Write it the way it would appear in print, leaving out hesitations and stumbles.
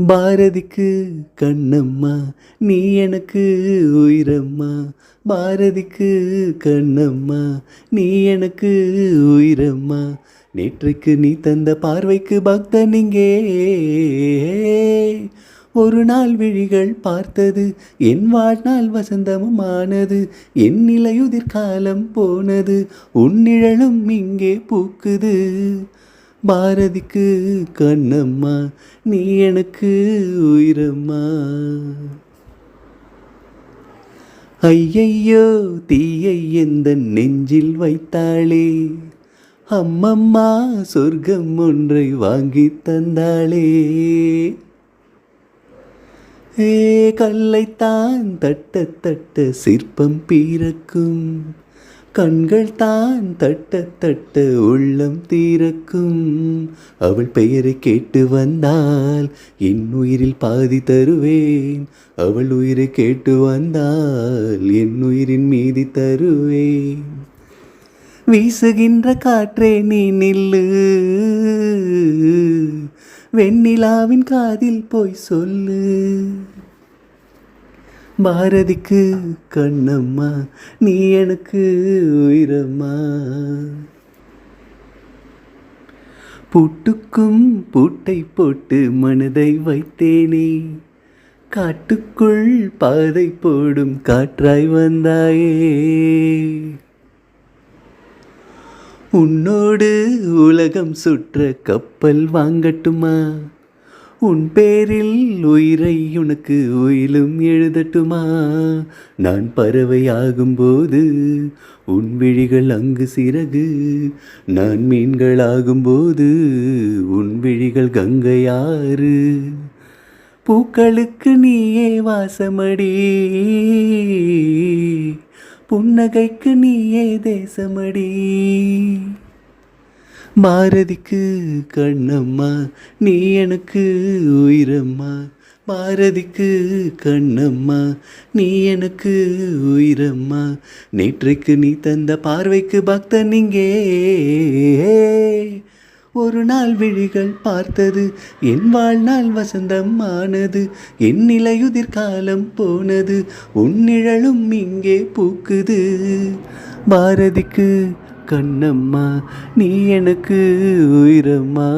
பாரதிக்கு கண்ணம்மா நீ எனக்கு உயிரம்மா. பாரதிக்கு கண்ணம்மா நீ எனக்கு உயிரம்மா. நேற்றைக்கு நீ தந்த பார்வைக்கு பக்தன் இங்கே. ஒரு நாள் விழிகள் பார்த்தது என் வாழ்நாள் வசந்தமும் ஆனது. என் நிலையுதிர் காலம் போனது உன் நிழலும் இங்கே பூக்குது. பாரதிக்கு கண்ணம்மா நீ எனக்கு உயிரம்மா. ஐயையோ தீயை எந்த நெஞ்சில் வைத்தாளே, அம்மம்மா சொர்க்கம் ஒன்றை வாங்கி தந்தாளே. ஏ கல்லைத்தான் தட்ட தட்ட சிற்பம் பீரக்கும், கண்கள் தான் தட்ட தட்ட உள்ளம் தீரக்கும். அவள் பெயரை கேட்டு வந்தால் என் உயிரில் பாதி தருவேன். அவள் உயிரை கேட்டு வந்தால் என் உயிரின் மீதி தருவேன். வீசுகின்ற காற்றே நீ நில்லு, வெண்ணிலாவின் காதில் போய் சொல்லு. பாரதிக்கு கண்ணம்மா நீ எனக்கு உயிரம்மா. பூட்டுக்கும் பூட்டை போட்டு மனதை வைத்தேனே, காட்டுக்குள் பாதை போடும் காற்றாய் வந்தாயே. உன்னோடு உலகம் சுற்ற கப்பல் வாங்கட்டுமா, உன் பேரில் உயிரை உனக்கு உயிலும் எழுதட்டுமா. நான் பறவை ஆகும்போது உன் விழிகள் அங்கு சிறகு, நான் மீன்கள் ஆகும்போது உன் விழிகள் கங்கையாறு. பூக்களுக்கு நீயே வாசமடி, புன்னகைக்கு நீயே தேசமடி. பாரதிக்கு கண்ணம்மா நீ எனக்கு உயிரம்மா. பாரதிக்கு கண்ணம்மா நீ எனக்கு உயிரம்மா. நேற்றைக்கு நீ தந்த பார்வைக்கு பக்தன் இங்கே. ஒரு நாள் விழிகள் பார்த்தது என் வாழ்நாள் வசந்தம் ஆனது. என் நிலையுதிர் காலம் போனது உன் நிழலும் இங்கே பூக்குது. பாரதிக்கு கண்ணம்மா நீ எனக்கு உயிரம்மா.